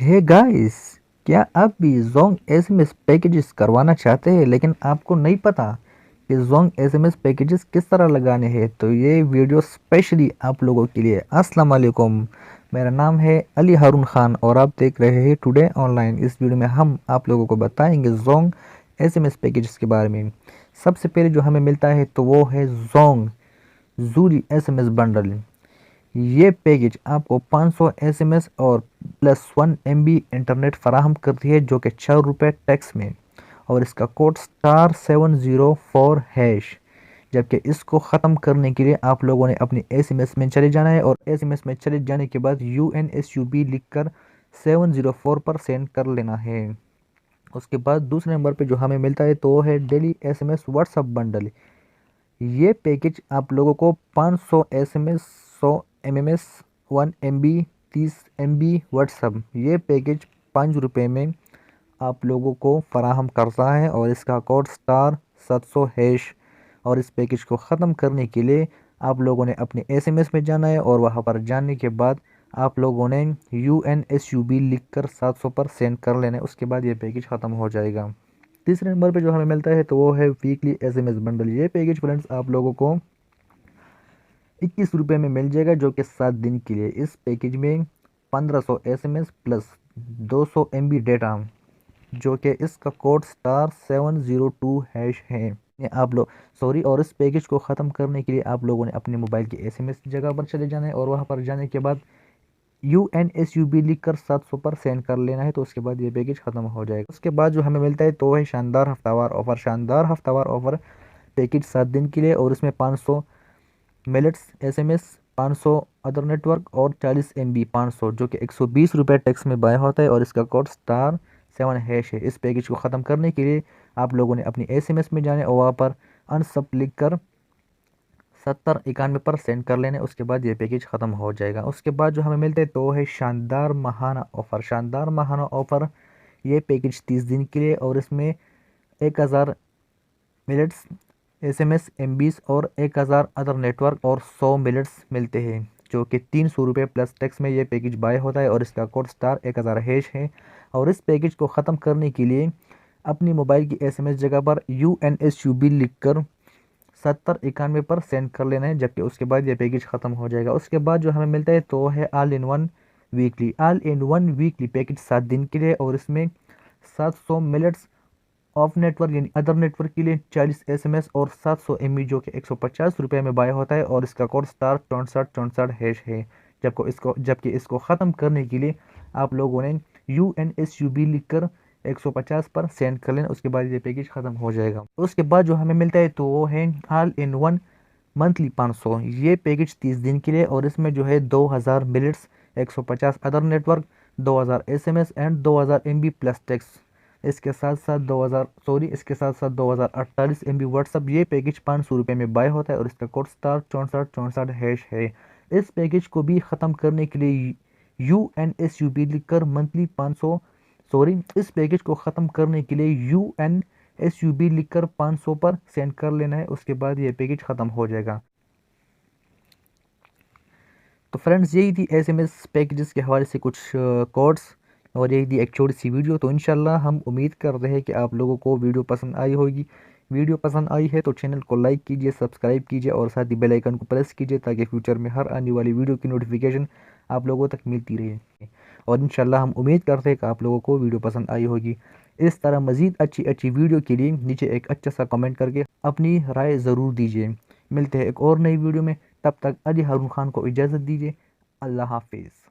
Hey guys, क्या आप भी जोंग एसएमएस पैकेजेस करवाना चाहते हैं लेकिन आपको नहीं पता कि जोंग एसएमएस पैकेजेस किस तरह लगाने हैं? तो ये वीडियो स्पेशली आप लोगों के लिए। अस्सलाम वालेकुम, मेरा नाम है अली हारून खान और आप देख रहे हैं टुडे ऑनलाइन। इस वीडियो में हम आप लोगों को बताएंगे जोंग एसएमएस पैकेजेस के बारे में। सबसे पहले जो हमें मिलता है तो वो है जोंग जूरी एसएमएस बंडल। ये पैकेज आपको 500 एसएमएस और प्लस 1 एमबी इंटरनेट फराहम करती है, जो कि ₹6 टैक्स में, और इसका कोड *704#। जबकि इसको ख़त्म करने के लिए आप लोगों ने अपनी एसएमएस में चले जाना है और एसएमएस में चले जाने के बाद UNSUB लिखकर 704 पर सेंड कर लेना है। उसके बाद दूसरे नंबर पे जो हमें मिलता है तो वो है डेली एसएमएस व्हाट्सअप बंडल। ये पैकेज आप लोगों को 500 SMS, 100 MMS, 1 MB, 30 MB WhatsApp, ये पैकेज ₹5 में आप लोगों को फराहम करता है और इसका कोड *700#। और इस पैकेज को ख़त्म करने के लिए आप लोगों ने अपने एसएमएस में जाना है और वहां पर जाने के बाद आप लोगों ने UNSUB लिखकर 700 पर सेंड कर लेना है। उसके बाद ये पैकेज ख़त्म हो जाएगा। तीसरे नंबर पे जो हमें मिलता है तो वो है वीकली एसएमएस बंडल। ये पैकेज फ्रेंड्स आप लोगों को ₹21 में मिल जाएगा, जो कि 7 दिन के लिए। इस पैकेज में 1500 एसएमएस प्लस 200 एमबी डेटा, जो कि इसका कोड *702# है। ये आप लोग सॉरी और इस पैकेज को ख़त्म करने के लिए आप लोगों ने अपने मोबाइल की एसएमएस की जगह पर चले जाना है और वहां पर जाने के बाद UNSUB लिखकर 700 पर सेंड कर लेना है। तो उसके बाद ये पैकेज ख़त्म हो जाएगा। उसके बाद जो हमें मिलता है तो वो है शानदार हफ्तावार ऑफ़र। शानदार हफ्तावार ऑफ़र पैकेज 7 दिन के लिए और इसमें 500 मिनट्स एसएमएस, 500 अदर नेटवर्क और 40 एमबी 500, जो कि ₹120 टैक्स में बाय होता है और इसका कोड *7# है। इस पैकेज को ख़त्म करने के लिए आप लोगों ने अपनी एसएमएस में जाने और वहाँ पर अनसब लिख कर 7091 पर सेंड कर लेने। उसके बाद ये पैकेज ख़त्म हो जाएगा। उसके बाद जो हमें मिलते हैं तो वो है शानदार महाना ऑफ़र। शानदार महाना ऑफ़र, ये पैकेज 30 दिन के लिए और इसमें 1000 मिनट्स एसएमएस, एमबीज और 1000 अदर नेटवर्क और 100 मिनट्स मिलते हैं, जो कि ₹300 प्लस टैक्स में ये पैकेज बाय होता है और इसका कोड *1000# है। और इस पैकेज को ख़त्म करने के लिए अपनी मोबाइल की एसएमएस जगह पर UNSUB लिखकर 7091 पर सेंड कर लेना है, जबकि उसके बाद ये पैकेज ख़त्म हो जाएगा। उसके बाद जो हमें मिलता है तो वो है all in one weekly. All in one weekly package 7 दिन के लिए और इसमें 700 मिनट्स ऑफ नेटवर्क यानी अदर नेटवर्क के लिए, 40 एसएमएस और 700 एमबी, जो कि ₹150 में बाय होता है और इसका कोड *6464# है। जबकि इसको ख़त्म करने के लिए आप लोगों ने UNSUB लिखकर 150 पर सेंड कर लेना। उसके बाद ये पैकेज ख़त्म हो जाएगा। उसके बाद जो हमें मिलता है तो वो है ऑल इन वन मंथली 500। ये पैकेज 30 दिन के लिए और इसमें जो है 2000 minutes, 150 other network, 2000 SMS and 2000 MB plus tax. इसके साथ साथ 2048 एमबी व्हाट्सअप। ये पैकेज ₹500 में बाय होता है और इसका कोड *6464# है। इस पैकेज को भी ख़त्म करने के लिए UNSUB लिखकर मंथली 500 इस पैकेज को ख़त्म करने के लिए UNSUB लिखकर 500 पर सेंड कर लेना है। उसके बाद ये पैकेज ख़त्म हो जाएगा। तो फ्रेंड्स, यही थी एसएमएस पैकेजेस के हवाले से कुछ कोड्स और यही थी एक छोटी सी वीडियो। तो इंशाल्लाह हम उम्मीद कर रहे हैं कि आप लोगों को वीडियो पसंद आई होगी। वीडियो पसंद आई है तो चैनल को लाइक कीजिए, सब्सक्राइब कीजिए और साथ ही बेल आइकन को प्रेस कीजिए ताकि फ्यूचर में हर आने वाली वीडियो की नोटिफिकेशन आप लोगों तक मिलती रहे। और इंशाल्लाह हम उम्मीद करते हैं कि आप लोगों को वीडियो पसंद आई होगी। इस तरह मज़ीद अच्छी अच्छी वीडियो के लिए नीचे एक अच्छा सा कमेंट करके अपनी राय ज़रूर दीजिए। मिलते हैं एक और नई वीडियो में, तब तक अली हारून खान को इजाज़त दीजिए। अल्लाह हाफिज़।